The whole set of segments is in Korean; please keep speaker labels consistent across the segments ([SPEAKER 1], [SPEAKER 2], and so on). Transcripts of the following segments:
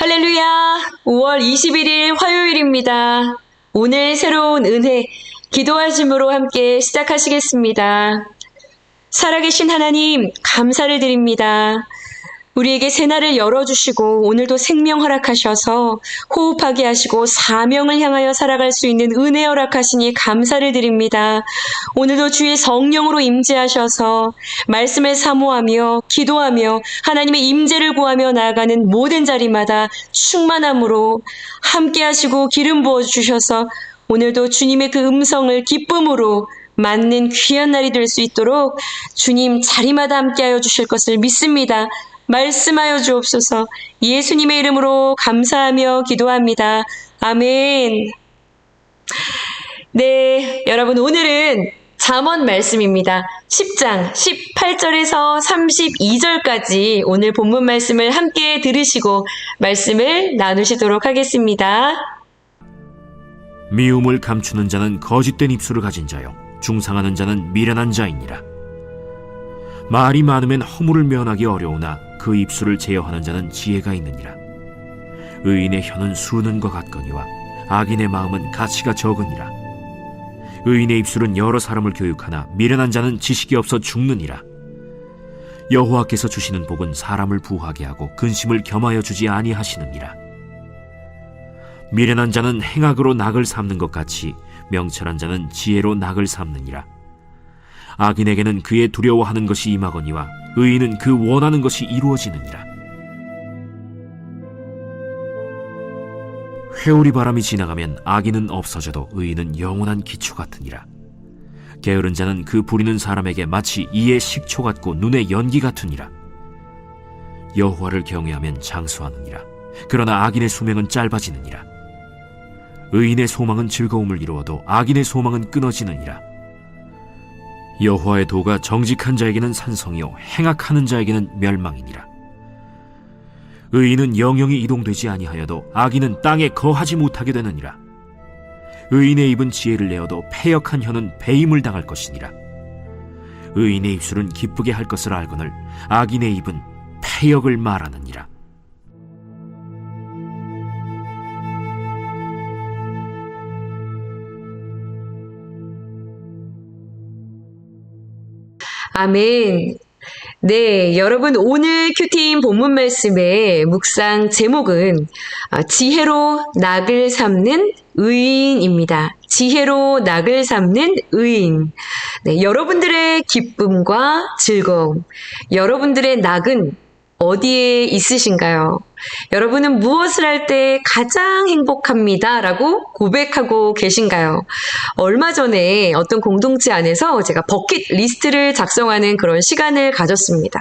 [SPEAKER 1] 할렐루야! 5월 21일 화요일입니다. 오늘 새로운 은혜, 기도하심으로 함께 시작하시겠습니다. 살아계신 하나님, 감사를 드립니다. 우리에게 새날을 열어주시고 오늘도 생명 허락하셔서 호흡하게 하시고 사명을 향하여 살아갈 수 있는 은혜 허락하시니 감사를 드립니다. 오늘도 주의 성령으로 임재하셔서 말씀을 사모하며 기도하며 하나님의 임재를 구하며 나아가는 모든 자리마다 충만함으로 함께 하시고 기름 부어주셔서 오늘도 주님의 그 음성을 기쁨으로 맞는 귀한 날이 될 수 있도록 주님 자리마다 함께하여 주실 것을 믿습니다. 말씀하여 주옵소서. 예수님의 이름으로 감사하며 기도합니다. 아멘. 네, 여러분 오늘은 잠언 말씀입니다. 10장 18절에서 32절까지 오늘 본문 말씀을 함께 들으시고 말씀을 나누시도록 하겠습니다.
[SPEAKER 2] 미움을 감추는 자는 거짓된 입술을 가진 자요 중상하는 자는 미련한 자이니라. 말이 많으면 허물을 면하기 어려우나 그 입술을 제어하는 자는 지혜가 있느니라. 의인의 혀는 수는과 같거니와 악인의 마음은 가치가 적으니라. 의인의 입술은 여러 사람을 교육하나 미련한 자는 지식이 없어 죽느니라. 여호와께서 주시는 복은 사람을 부하게 하고 근심을 겸하여 주지 아니하시느니라. 미련한 자는 행악으로 낙을 삼는 것 같이 명철한 자는 지혜로 낙을 삼느니라. 악인에게는 그의 두려워하는 것이 임하거니와 의인은 그 원하는 것이 이루어지느니라. 회오리 바람이 지나가면 악인은 없어져도 의인은 영원한 기초 같으니라. 게으른 자는 그 부리는 사람에게 마치 이의 식초 같고 눈의 연기 같으니라. 여호와를 경외하면 장수하느니라. 그러나 악인의 수명은 짧아지느니라. 의인의 소망은 즐거움을 이루어도 악인의 소망은 끊어지느니라. 여호와의 도가 정직한 자에게는 산성이요 행악하는 자에게는 멸망이니라. 의인은 영영이 이동되지 아니하여도 악인은 땅에 거하지 못하게 되느니라. 의인의 입은 지혜를 내어도 패역한 혀는 배임을 당할 것이니라. 의인의 입술은 기쁘게 할 것을 알거늘 악인의 입은 패역을 말하느니라.
[SPEAKER 1] 아멘. 네, 여러분 오늘 큐티인 본문 말씀의 묵상 제목은 지혜로 낙을 삼는 의인입니다. 지혜로 낙을 삼는 의인. 네, 여러분들의 기쁨과 즐거움, 여러분들의 낙은 어디에 있으신가요? 여러분은 무엇을 할 때 가장 행복합니다 라고 고백하고 계신가요? 얼마 전에 어떤 공동체 안에서 제가 버킷리스트를 작성하는 그런 시간을 가졌습니다.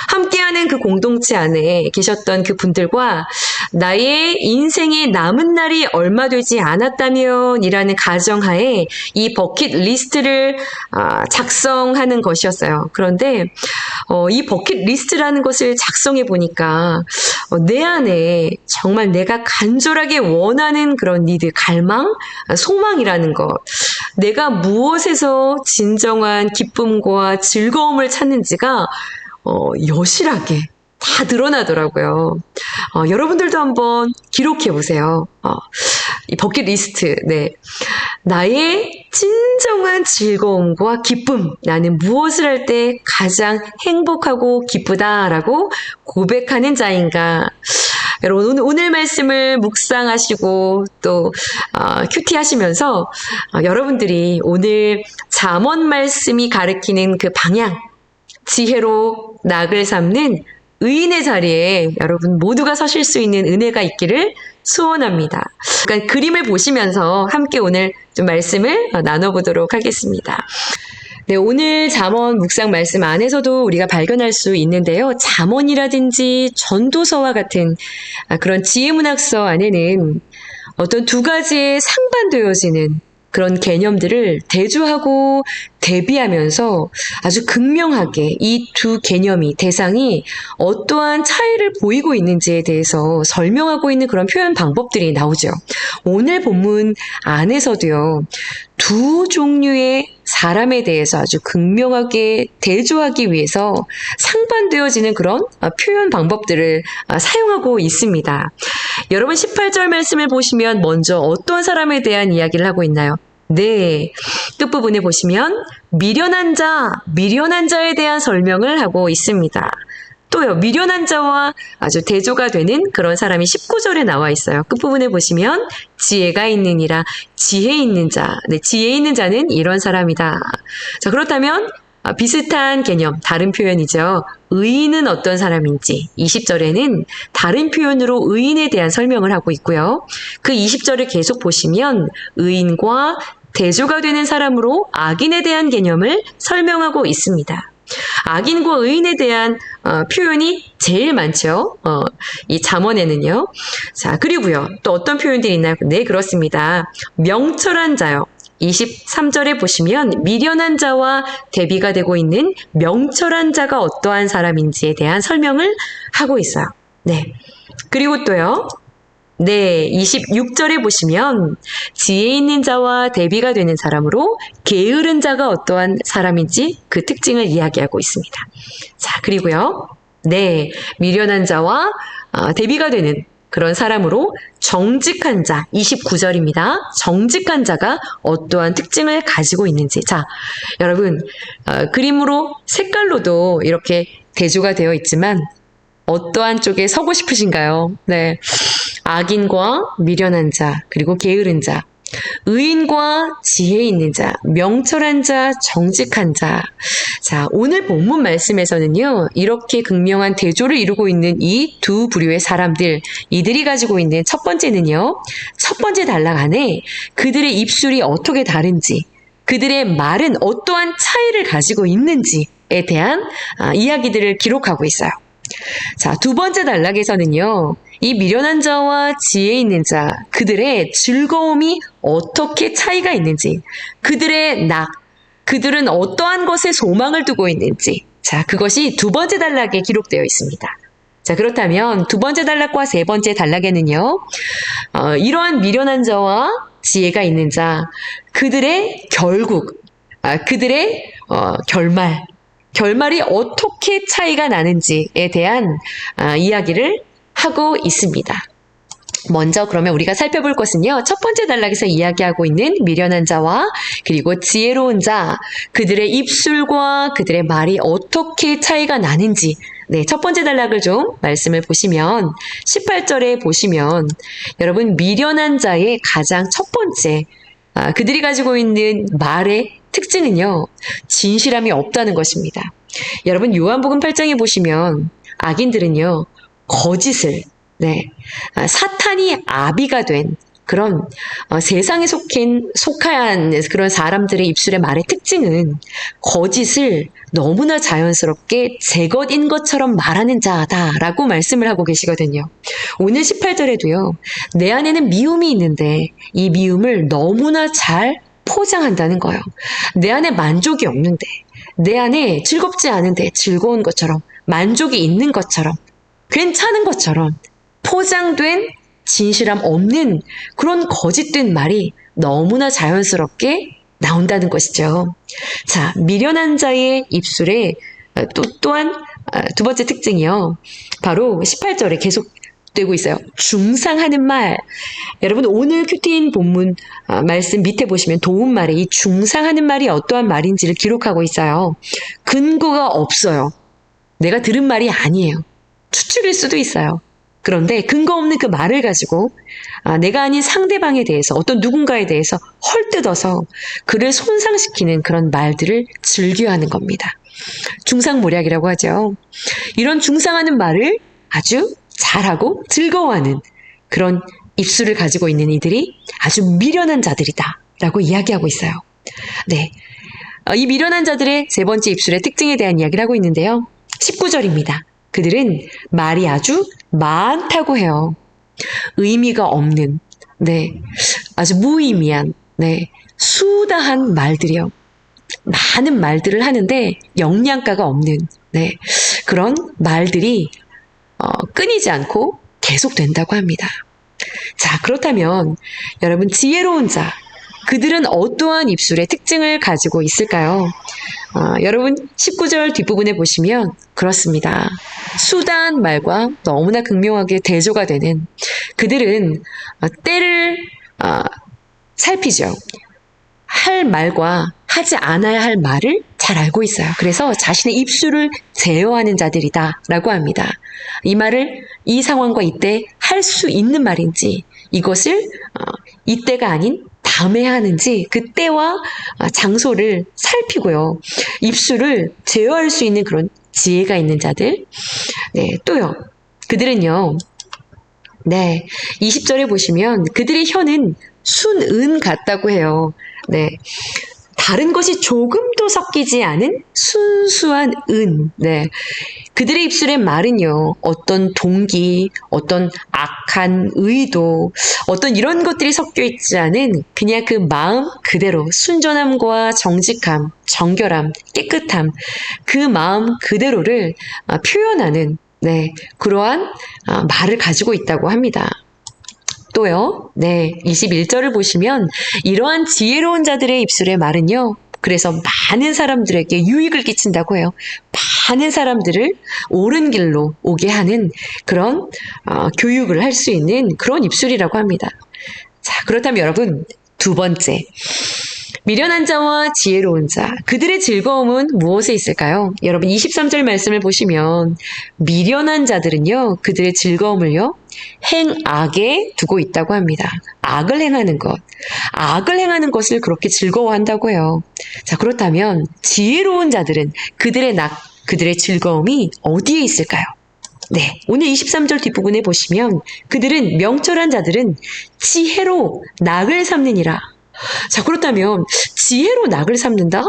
[SPEAKER 1] 함께하는 그 공동체 안에 계셨던 그 분들과 나의 인생의 남은 날이 얼마 되지 않았다면 이라는 가정하에 이 버킷리스트를 작성하는 것이었어요. 그런데 이 버킷리스트라는 것을 작성해 보니까 내 안에 정말 내가 간절하게 원하는 그런 니드, 갈망, 소망이라는 것, 내가 무엇에서 진정한 기쁨과 즐거움을 찾는지가 여실하게 다 드러나더라고요. 여러분들도 한번 기록해 보세요. 이 버킷리스트, 네. 나의 진정한 즐거움과 기쁨, 나는 무엇을 할 때 가장 행복하고 기쁘다라고 고백하는 자인가. 여러분 오늘 말씀을 묵상하시고 또 큐티 하시면서 여러분들이 오늘 잠언 말씀이 가리키는 그 방향, 지혜로 낙을 삼는 의인의 자리에 여러분 모두가 서실 수 있는 은혜가 있기를 소원합니다. 그러니까 그림을 보시면서 함께 오늘 좀 말씀을 나눠보도록 하겠습니다. 네, 오늘 잠언 묵상 말씀 안에서도 우리가 발견할 수 있는데요. 잠언이라든지 전도서와 같은 그런 지혜문학서 안에는 어떤 두 가지의 상반되어지는 그런 개념들을 대조하고 대비하면서 아주 극명하게 이 두 개념이, 대상이 어떠한 차이를 보이고 있는지에 대해서 설명하고 있는 그런 표현 방법들이 나오죠. 오늘 본문 안에서도요, 두 종류의 사람에 대해서 아주 극명하게 대조하기 위해서 상반되어지는 그런 표현 방법들을 사용하고 있습니다. 여러분 18절 말씀을 보시면 먼저 어떤 사람에 대한 이야기를 하고 있나요? 네, 끝부분에 보시면 미련한 자에 대한 설명을 하고 있습니다. 또요, 미련한 자와 아주 대조가 되는 그런 사람이 19절에 나와 있어요. 끝부분에 보시면 지혜가 있느니라, 지혜 있는 자. 네, 지혜 있는 자는 이런 사람이다. 자, 그렇다면 비슷한 개념, 다른 표현이죠. 의인은 어떤 사람인지 20절에는 다른 표현으로 의인에 대한 설명을 하고 있고요. 그 20절을 계속 보시면 의인과 대조가 되는 사람으로 악인에 대한 개념을 설명하고 있습니다. 악인과 의인에 대한 표현이 제일 많죠. 이 잠언에는요. 자, 그리고요. 또 어떤 표현들이 있나요? 네, 그렇습니다. 명철한 자요. 23절에 보시면 미련한 자와 대비가 되고 있는 명철한 자가 어떠한 사람인지에 대한 설명을 하고 있어요. 네. 그리고 또요. 네, 26절에 보시면 지혜 있는 자와 대비가 되는 사람으로 게으른 자가 어떠한 사람인지 그 특징을 이야기하고 있습니다. 자, 그리고요. 네, 미련한 자와 대비가 되는 그런 사람으로 정직한 자, 29절입니다. 정직한 자가 어떠한 특징을 가지고 있는지. 자, 여러분, 그림으로 색깔로도 이렇게 대조가 되어 있지만 어떠한 쪽에 서고 싶으신가요? 네. 악인과 미련한 자, 그리고 게으른 자, 의인과 지혜 있는 자, 명철한 자, 정직한 자. 자, 오늘 본문 말씀에서는요, 이렇게 극명한 대조를 이루고 있는 이 두 부류의 사람들, 이들이 가지고 있는 첫 번째는요, 첫 번째 단락 안에 그들의 입술이 어떻게 다른지, 그들의 말은 어떠한 차이를 가지고 있는지에 대한 이야기들을 기록하고 있어요. 자, 두 번째 단락에서는요, 이 미련한 자와 지혜 있는 자, 그들의 즐거움이 어떻게 차이가 있는지, 그들은 어떠한 것에 소망을 두고 있는지, 자, 그것이 두 번째 단락에 기록되어 있습니다. 자, 그렇다면 두 번째 단락과 세 번째 단락에는요, 이러한 미련한 자와 지혜가 있는 자, 그들의 그들의 결말이 어떻게 차이가 나는지에 대한 이야기를 하고 있습니다. 먼저 그러면 우리가 살펴볼 것은요. 첫 번째 단락에서 이야기하고 있는 미련한 자와 그리고 지혜로운 자, 그들의 입술과 그들의 말이 어떻게 차이가 나는지, 네, 첫 번째 단락을 좀 말씀을 보시면 18절에 보시면 여러분 미련한 자의 가장 첫 번째 그들이 가지고 있는 말의 특징은요. 진실함이 없다는 것입니다. 여러분 요한복음 8장에 보시면 악인들은요. 거짓을 사탄이 아비가 된 그런 세상에 속한 그런 사람들의 입술의 말의 특징은 거짓을 너무나 자연스럽게 제 것인 것처럼 말하는 자다라고 말씀을 하고 계시거든요. 오늘 18절에도요. 내 안에는 미움이 있는데 이 미움을 너무나 잘 포장한다는 거예요. 내 안에 만족이 없는데, 내 안에 즐겁지 않은데 즐거운 것처럼, 만족이 있는 것처럼, 괜찮은 것처럼 포장된 진실함 없는 그런 거짓된 말이 너무나 자연스럽게 나온다는 것이죠. 자, 미련한 자의 입술에 또한 두 번째 특징이요. 바로 18절에 계속되고 있어요. 중상하는 말. 여러분 오늘 큐티인 본문 말씀 밑에 보시면 도움말에 이 중상하는 말이 어떠한 말인지를 기록하고 있어요. 근거가 없어요. 내가 들은 말이 아니에요. 추측일 수도 있어요. 그런데 근거 없는 그 말을 가지고 내가 아닌 상대방에 대해서 어떤 누군가에 대해서 헐뜯어서 그를 손상시키는 그런 말들을 즐겨하는 겁니다. 중상모략이라고 하죠. 이런 중상하는 말을 아주 잘하고 즐거워하는 그런 입술을 가지고 있는 이들이 아주 미련한 자들이다 라고 이야기하고 있어요. 네, 이 미련한 자들의 세 번째 입술의 특징에 대한 이야기를 하고 있는데요. 19절입니다. 그들은 말이 아주 많다고 해요. 의미가 없는, 아주 무의미한, 수다한 말들이요. 많은 말들을 하는데 영양가가 없는 그런 말들이 끊이지 않고 계속된다고 합니다. 자, 그렇다면 여러분 지혜로운 자, 그들은 어떠한 입술의 특징을 가지고 있을까요? 여러분 19절 뒷부분에 보시면 그렇습니다. 수다한 말과 너무나 극명하게 대조가 되는 그들은 때를 살피죠. 할 말과 하지 않아야 할 말을 잘 알고 있어요. 그래서 자신의 입술을 제어하는 자들이다 라고 합니다. 이 말을 이 상황과 이때 할 수 있는 말인지 이것을 이때가 아닌 다음에 하는지 그 때와 장소를 살피고요. 입술을 제어할 수 있는 그런 지혜가 있는 자들. 또요. 그들은요. 20절에 보시면 그들의 혀는 순은 같다고 해요. 다른 것이 조금도 섞이지 않은 순수한 은. 그들의 입술의 말은요, 어떤 동기, 어떤 악한 의도, 어떤 이런 것들이 섞여 있지 않은 그냥 그 마음 그대로 순전함과 정직함, 정결함, 깨끗함, 그 마음 그대로를 표현하는, 그러한 말을 가지고 있다고 합니다. 또요, 21절을 보시면 이러한 지혜로운 자들의 입술의 말은요, 그래서 많은 사람들에게 유익을 끼친다고 해요. 많은 사람들을 옳은 길로 오게 하는 그런 교육을 할 수 있는 그런 입술이라고 합니다. 자, 그렇다면 여러분, 두 번째. 미련한 자와 지혜로운 자, 그들의 즐거움은 무엇에 있을까요? 여러분 23절 말씀을 보시면 미련한 자들은요, 그들의 즐거움을요, 행악에 두고 있다고 합니다. 악을 행하는 것, 악을 행하는 것을 그렇게 즐거워한다고 해요. 자, 그렇다면 지혜로운 자들은 그들의 즐거움이 어디에 있을까요? 오늘 23절 뒷부분에 보시면 그들은 명철한 자들은 지혜로 낙을 삼느니라. 자, 그렇다면 지혜로 낙을 삼는다?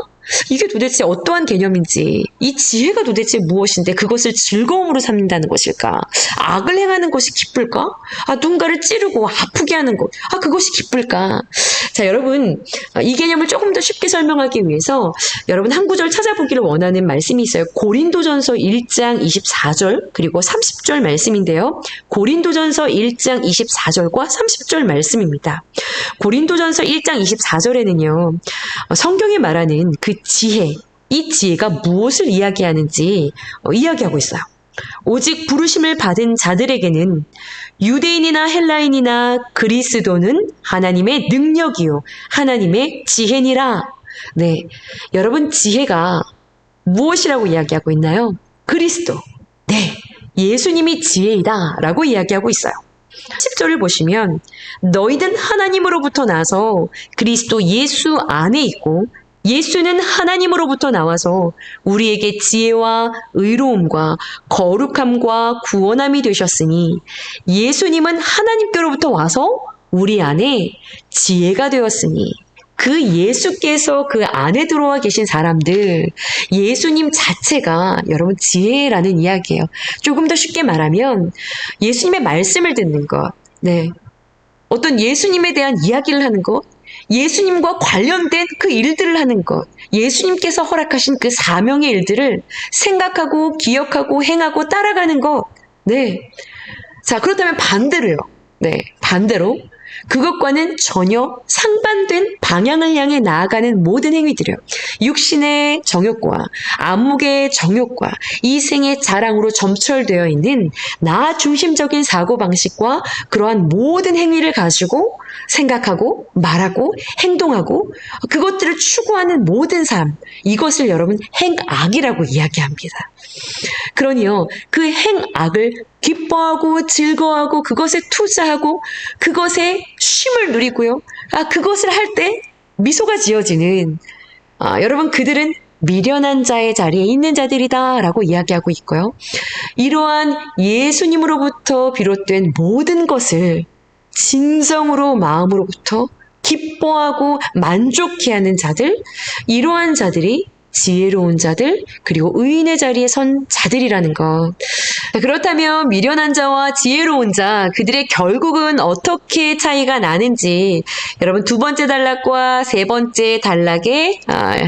[SPEAKER 1] 이게 도대체 어떠한 개념인지, 이 지혜가 도대체 무엇인데 그것을 즐거움으로 삼는다는 것일까? 악을 행하는 것이 기쁠까? 누군가를 찌르고 아프게 하는 것, 그것이 기쁠까? 자, 여러분, 이 개념을 조금 더 쉽게 설명하기 위해서 여러분 한 구절 찾아보기를 원하는 말씀이 있어요. 고린도전서 1장 24절 그리고 30절 말씀인데요. 고린도전서 1장 24절과 30절 말씀입니다. 고린도전서 1장 24절에는요. 성경이 말하는 그 지혜, 이 지혜가 무엇을 이야기하는지 이야기하고 있어요. 오직 부르심을 받은 자들에게는 유대인이나 헬라인이나 그리스도는 하나님의 능력이요 하나님의 지혜니라. 여러분 지혜가 무엇이라고 이야기하고 있나요? 그리스도. 예수님이 지혜이다 라고 이야기하고 있어요. 10절을 보시면 너희는 하나님으로부터 나서 그리스도 예수 안에 있고 예수는 하나님으로부터 나와서 우리에게 지혜와 의로움과 거룩함과 구원함이 되셨으니 예수님은 하나님께로부터 와서 우리 안에 지혜가 되었으니 그 예수께서 그 안에 들어와 계신 사람들, 예수님 자체가 여러분 지혜라는 이야기예요. 조금 더 쉽게 말하면 예수님의 말씀을 듣는 것, 어떤 예수님에 대한 이야기를 하는 것, 예수님과 관련된 그 일들을 하는 것, 예수님께서 허락하신 그 사명의 일들을 생각하고 기억하고 행하고 따라가는 것. 자, 그렇다면 반대로요. 반대로 그것과는 전혀 상반된 방향을 향해 나아가는 모든 행위들이요. 육신의 정욕과 안목의 정욕과 이생의 자랑으로 점철되어 있는 나 중심적인 사고방식과 그러한 모든 행위를 가지고 생각하고 말하고 행동하고 그것들을 추구하는 모든 삶, 이것을 여러분 행악이라고 이야기합니다. 그러니요, 그 행악을 기뻐하고 즐거워하고 그것에 투자하고 그것에 쉼을 누리고요. 그것을 할 때 미소가 지어지는 여러분 그들은 미련한 자의 자리에 있는 자들이다 라고 이야기하고 있고요. 이러한 예수님으로부터 비롯된 모든 것을 진정으로 마음으로부터 기뻐하고 만족해하는 자들, 이러한 자들이 지혜로운 자들, 그리고 의인의 자리에 선 자들이라는 것. 그렇다면 미련한 자와 지혜로운 자, 그들의 결국은 어떻게 차이가 나는지 여러분 두 번째 단락과 세 번째 단락에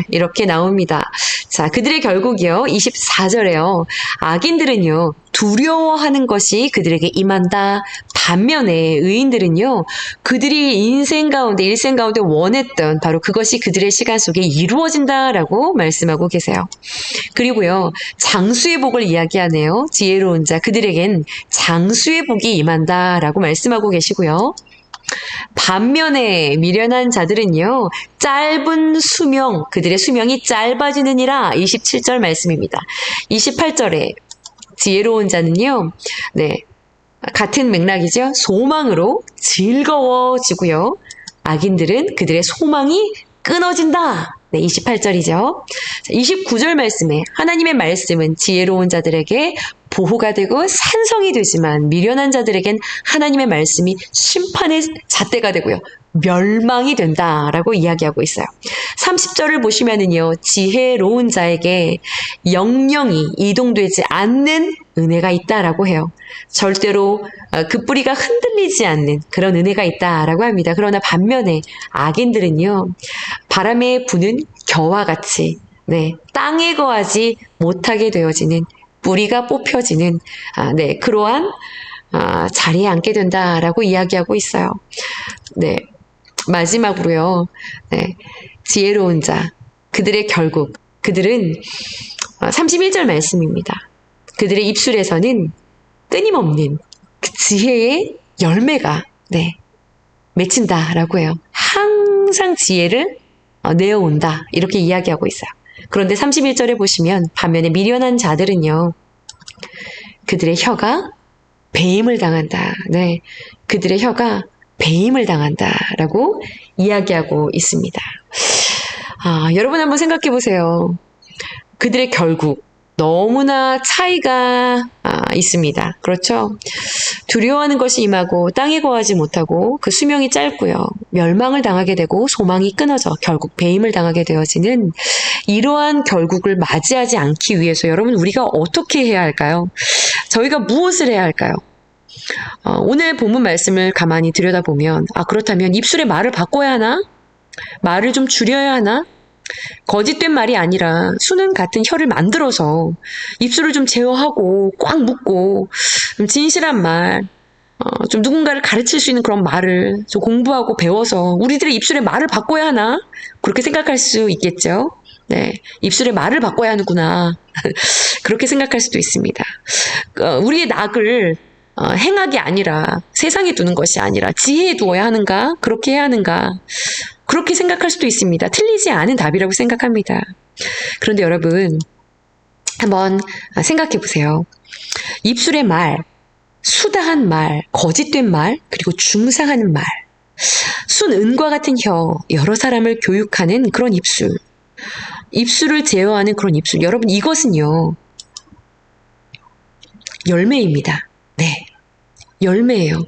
[SPEAKER 1] 이렇게 나옵니다. 자, 그들의 결국이요. 24절에요. 악인들은요. 두려워하는 것이 그들에게 임한다. 반면에 의인들은요. 그들이 인생 가운데 일생 가운데 원했던 바로 그것이 그들의 시간 속에 이루어진다라고 말씀하고 계세요. 그리고요. 장수의 복을 이야기하네요. 지혜로운 자 그들에겐 장수의 복이 임한다라고 말씀하고 계시고요. 반면에 미련한 자들은요. 짧은 수명, 그들의 수명이 짧아지느니라 27절 말씀입니다. 28절에 지혜로운 자는요. 네. 같은 맥락이죠. 소망으로 즐거워지고요. 악인들은 그들의 소망이 끊어진다. 네, 28절이죠. 29절 말씀에 하나님의 말씀은 지혜로운 자들에게 보호가 되고 산성이 되지만 미련한 자들에겐 하나님의 말씀이 심판의 잣대가 되고요. 멸망이 된다라고 이야기하고 있어요. 30절을 보시면은요. 지혜로운 자에게 영영이 이동되지 않는 은혜가 있다라고 해요. 절대로 그 뿌리가 흔들리지 않는 그런 은혜가 있다라고 합니다. 그러나 반면에 악인들은요. 바람에 부는 겨와 같이 땅에 거하지 못하게 되어지는 뿌리가 뽑혀지는 그러한 자리에 앉게 된다라고 이야기하고 있어요. 네. 마지막으로요. 지혜로운 자 그들의 결국 그들은 31절 말씀입니다. 그들의 입술에서는 끊임없는 그 지혜의 열매가 맺힌다라고 해요. 항상 지혜를 내어온다 이렇게 이야기하고 있어요. 그런데 31절에 보시면 반면에 미련한 자들은요. 그들의 혀가 배임을 당한다. 그들의 혀가 배임을 당한다라고 이야기하고 있습니다. 여러분 한번 생각해 보세요. 그들의 결국 너무나 차이가 있습니다. 그렇죠? 두려워하는 것이 임하고 땅에 거하지 못하고 그 수명이 짧고요. 멸망을 당하게 되고 소망이 끊어져 결국 배임을 당하게 되어지는 이러한 결국을 맞이하지 않기 위해서 여러분 우리가 어떻게 해야 할까요? 저희가 무엇을 해야 할까요? 오늘 본문 말씀을 가만히 들여다보면 그렇다면 입술의 말을 바꿔야 하나? 말을 좀 줄여야 하나? 거짓된 말이 아니라 수는 같은 혀를 만들어서 입술을 좀 제어하고 꽉 묶고 좀 진실한 말, 좀 누군가를 가르칠 수 있는 그런 말을 좀 공부하고 배워서 우리들의 입술의 말을 바꿔야 하나? 그렇게 생각할 수 있겠죠. 입술의 말을 바꿔야 하는구나. 그렇게 생각할 수도 있습니다. 우리의 낙을 행악이 아니라 세상에 두는 것이 아니라 지혜에 두어야 하는가? 그렇게 해야 하는가? 그렇게 생각할 수도 있습니다. 틀리지 않은 답이라고 생각합니다. 그런데 여러분 한번 생각해 보세요. 입술의 말, 수다한 말, 거짓된 말, 그리고 중상한 말, 순은과 같은 혀, 여러 사람을 교육하는 그런 입술, 입술을 제어하는 그런 입술. 여러분 이것은요. 열매입니다. 열매예요.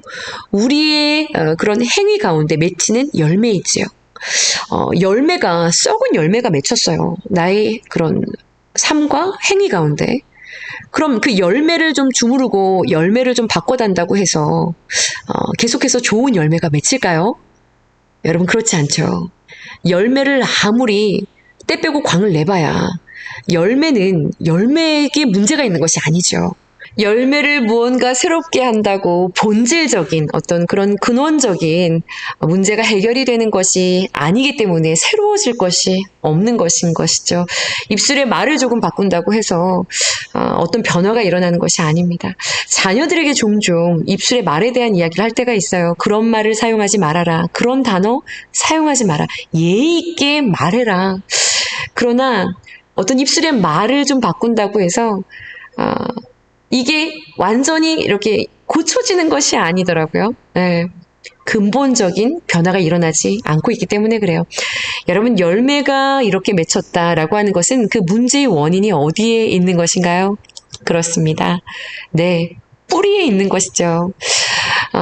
[SPEAKER 1] 우리의 그런 행위 가운데 맺히는 열매이지요. 열매가 썩은 열매가 맺혔어요. 나의 그런 삶과 행위 가운데. 그럼 그 열매를 좀 주무르고 열매를 좀 바꿔단다고 해서 계속해서 좋은 열매가 맺힐까요? 여러분 그렇지 않죠. 열매를 아무리 때 빼고 광을 내봐야 열매는 열매에게 문제가 있는 것이 아니죠. 열매를 무언가 새롭게 한다고 본질적인 어떤 그런 근원적인 문제가 해결이 되는 것이 아니기 때문에 새로워질 것이 없는 것인 것이죠. 입술의 말을 조금 바꾼다고 해서 어떤 변화가 일어나는 것이 아닙니다. 자녀들에게 종종 입술의 말에 대한 이야기를 할 때가 있어요. 그런 말을 사용하지 말아라. 그런 단어 사용하지 마라. 예의 있게 말해라. 그러나 어떤 입술의 말을 좀 바꾼다고 해서 이게 완전히 이렇게 고쳐지는 것이 아니더라고요. 근본적인 변화가 일어나지 않고 있기 때문에 그래요. 여러분 열매가 이렇게 맺혔다라고 하는 것은 그 문제의 원인이 어디에 있는 것인가요? 그렇습니다. 뿌리에 있는 것이죠.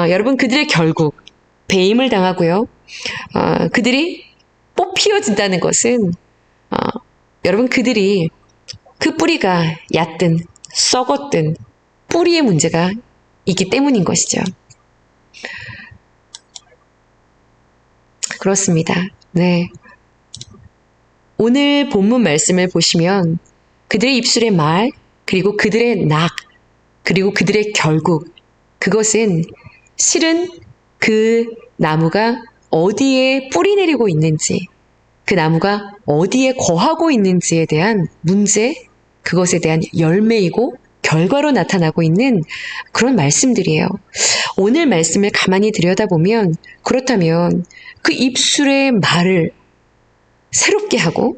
[SPEAKER 1] 여러분 그들의 결국 배임을 당하고요. 그들이 뽑히어진다는 것은 여러분 그들이 그 뿌리가 얕든 썩었든 뿌리의 문제가 있기 때문인 것이죠. 그렇습니다. 네. 오늘 본문 말씀을 보시면 그들의 입술의 말, 그리고 그들의 낙, 그리고 그들의 결국, 그것은 실은 그 나무가 어디에 뿌리 내리고 있는지, 그 나무가 어디에 거하고 있는지에 대한 문제, 그것에 대한 열매이고 결과로 나타나고 있는 그런 말씀들이에요. 오늘 말씀을 가만히 들여다보면 그렇다면 그 입술의 말을 새롭게 하고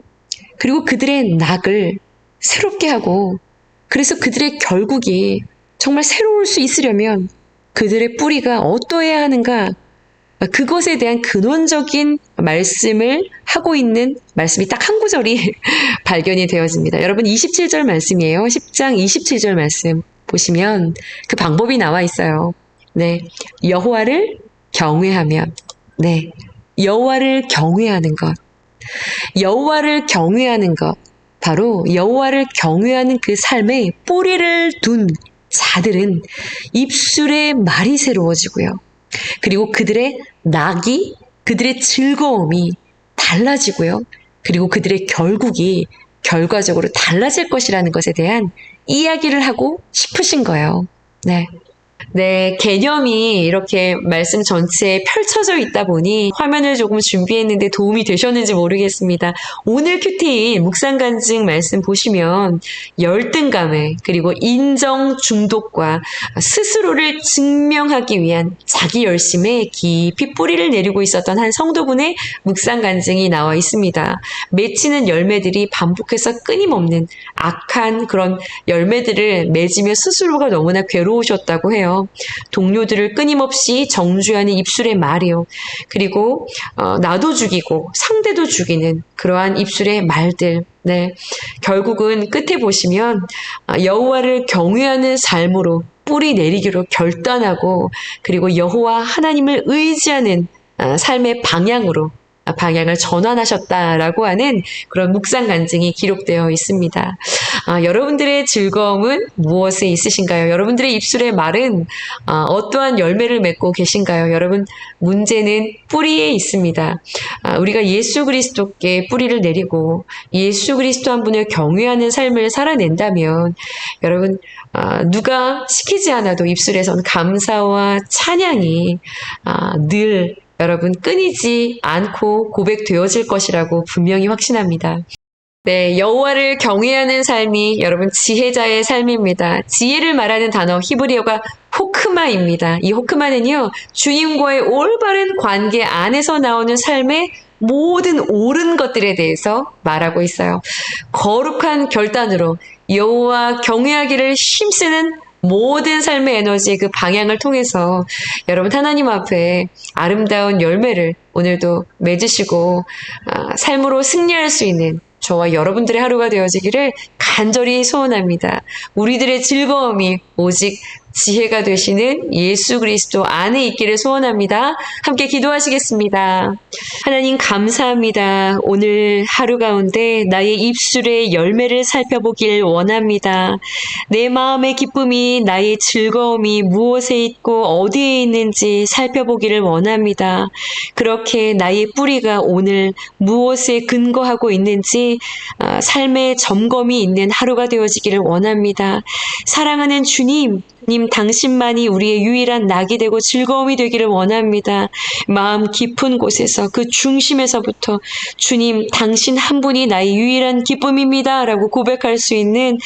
[SPEAKER 1] 그리고 그들의 낙을 새롭게 하고 그래서 그들의 결국이 정말 새로울 수 있으려면 그들의 뿌리가 어떠해야 하는가 그것에 대한 근원적인 말씀을 하고 있는 말씀이 딱 한 구절이 발견이 되어집니다. 여러분 27절 말씀이에요. 10장 27절 말씀 보시면 그 방법이 나와 있어요. 네, 여호와를 경외하면 네, 여호와를 경외하는 것 여호와를 경외하는 것 바로 여호와를 경외하는 그 삶에 뿌리를 둔 자들은 입술의 말이 새로워지고요. 그리고 그들의 낙이, 그들의 즐거움이 달라지고요. 그리고 그들의 결국이 결과적으로 달라질 것이라는 것에 대한 이야기를 하고 싶으신 거예요. 네. 네, 개념이 이렇게 말씀 전체에 펼쳐져 있다 보니 화면을 조금 준비했는데 도움이 되셨는지 모르겠습니다. 오늘 큐티인 묵상간증 말씀 보시면 열등감에 그리고 인정 중독과 스스로를 증명하기 위한 자기 열심에 깊이 뿌리를 내리고 있었던 한 성도분의 묵상간증이 나와 있습니다. 맺히는 열매들이 반복해서 끊임없는 악한 그런 열매들을 맺으며 스스로가 너무나 괴로우셨다고 해요. 동료들을 끊임없이 정죄하는 입술의 말이요. 그리고 나도 죽이고 상대도 죽이는 그러한 입술의 말들. 네. 결국은 끝에 보시면 여호와를 경외하는 삶으로 뿌리 내리기로 결단하고 그리고 여호와 하나님을 의지하는 삶의 방향을 전환하셨다라고 하는 그런 묵상 간증이 기록되어 있습니다. 여러분들의 즐거움은 무엇에 있으신가요? 여러분들의 입술의 말은 어떠한 열매를 맺고 계신가요? 여러분, 문제는 뿌리에 있습니다. 우리가 예수 그리스도께 뿌리를 내리고 예수 그리스도 한 분을 경외하는 삶을 살아낸다면 여러분, 누가 시키지 않아도 입술에선 감사와 찬양이 늘 여러분 끊이지 않고 고백되어질 것이라고 분명히 확신합니다. 네, 여호와를 경외하는 삶이 여러분 지혜자의 삶입니다. 지혜를 말하는 단어 히브리어가 호크마입니다. 이 호크마는요, 주님과의 올바른 관계 안에서 나오는 삶의 모든 옳은 것들에 대해서 말하고 있어요. 거룩한 결단으로 여호와 경외하기를 힘쓰는 모든 삶의 에너지 그 방향을 통해서 여러분 하나님 앞에 아름다운 열매를 오늘도 맺으시고 삶으로 승리할 수 있는 저와 여러분들의 하루가 되어지기를 간절히 소원합니다. 우리들의 즐거움이 오직 지혜가 되시는 예수 그리스도 안에 있기를 소원합니다. 함께 기도하시겠습니다. 하나님 감사합니다. 오늘 하루 가운데 나의 입술의 열매를 살펴보길 원합니다. 내 마음의 기쁨이 나의 즐거움이 무엇에 있고 어디에 있는지 살펴보기를 원합니다. 그렇게 나의 뿌리가 오늘 무엇에 근거하고 있는지 삶의 점검이 있는 하루가 되어지기를 원합니다. 사랑하는 주님 당신만이 우리의 유일한 낙이 되고 즐거움이 되기를 원합니다. 마음 깊은 곳에서 그 중심에서부터 주님 당신 한 분이 나의 유일한 기쁨입니다 라고 고백할 수 있는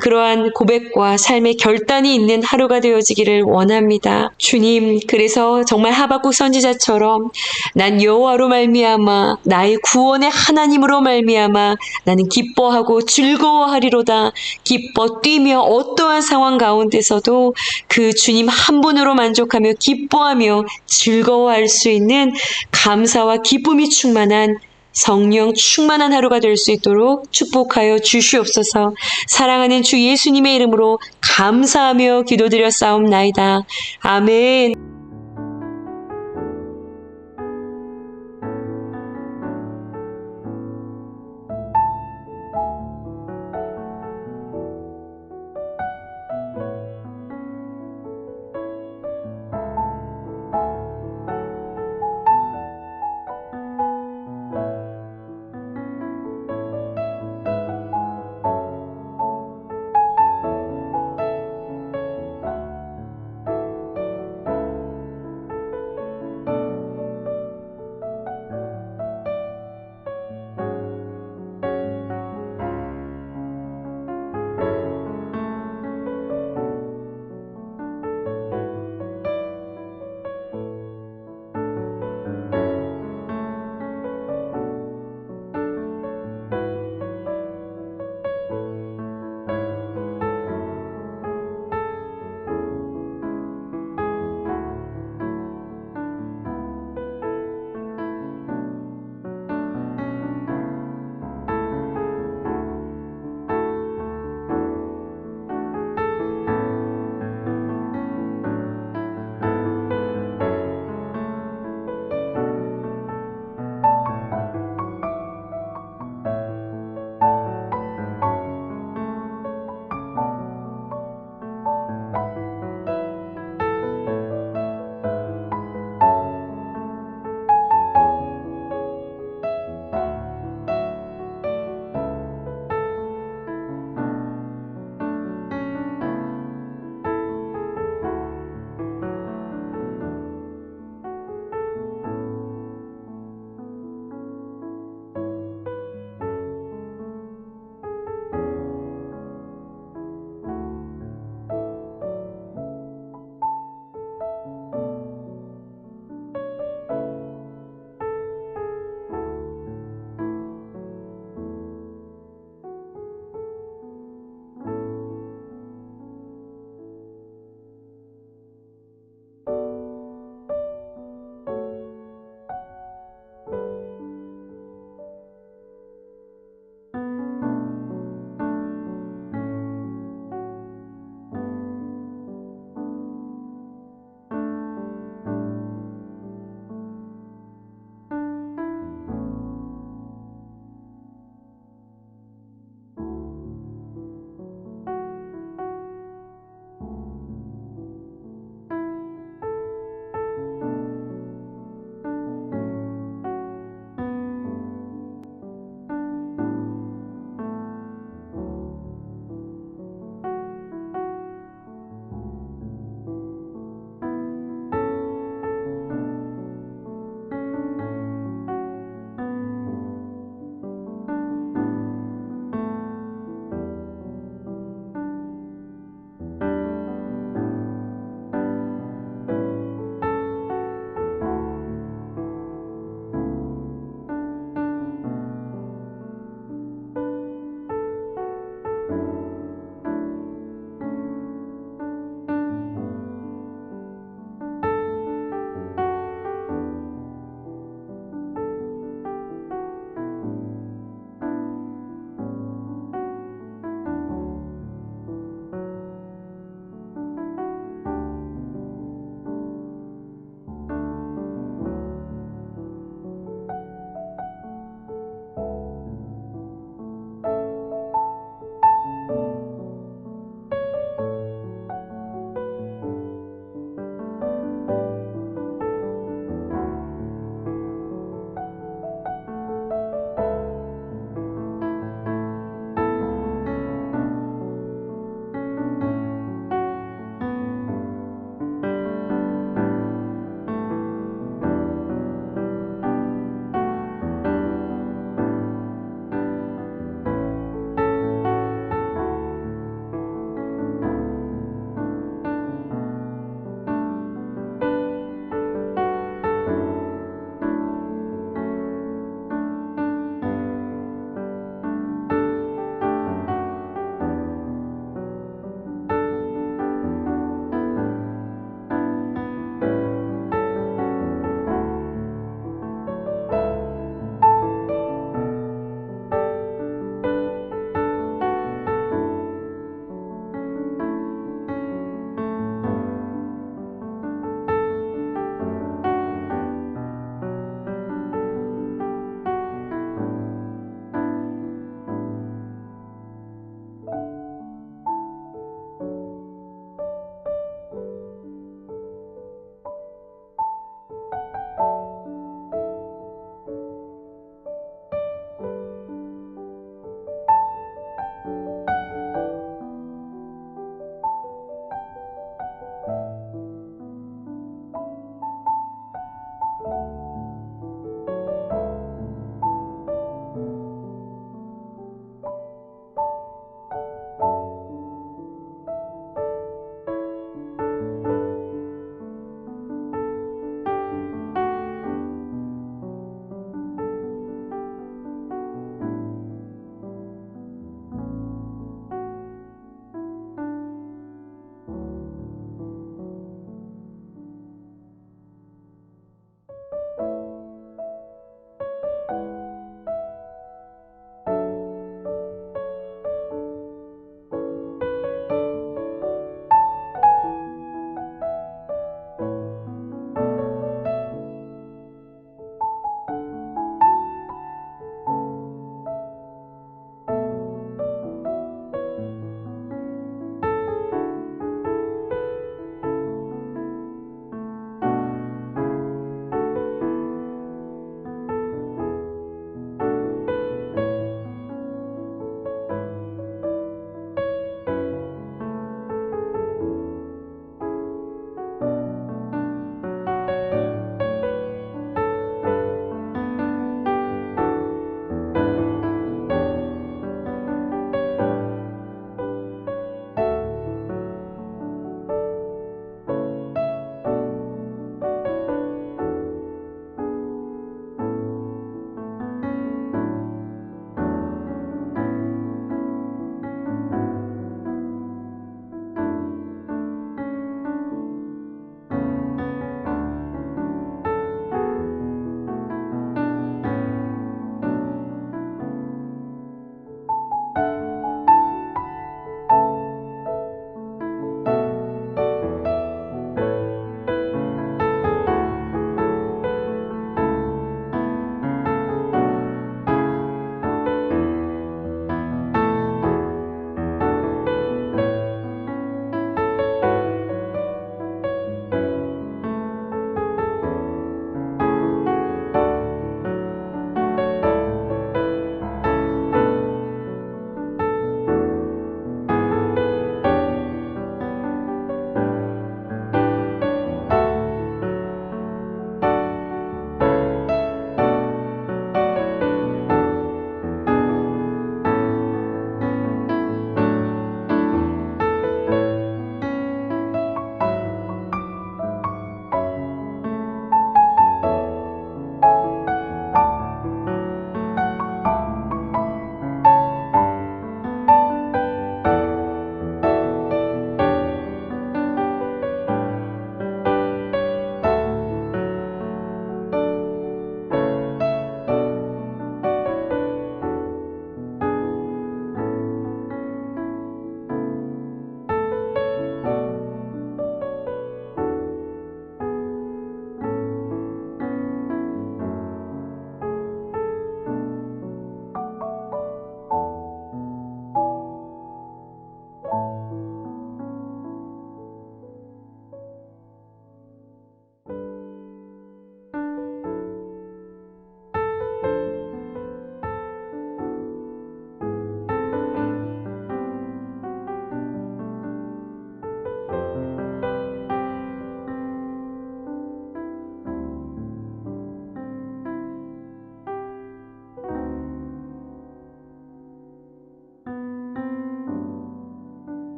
[SPEAKER 1] 그러한 고백과 삶의 결단이 있는 하루가 되어지기를 원합니다. 주님 그래서 정말 하박국 선지자처럼 난 여호와로 말미암아 나의 구원의 하나님으로 말미암아 나는 기뻐하고 즐거워하리로다. 기뻐 뛰며 어떠한 상황 가운데서도 그 주님 한 분으로 만족하며 기뻐하며 즐거워할 수 있는 감사와 기쁨이 충만한 성령 충만한 하루가 될 수 있도록 축복하여 주시옵소서. 사랑하는 주 예수님의 이름으로 감사하며 기도드렸사옵나이다. 아멘.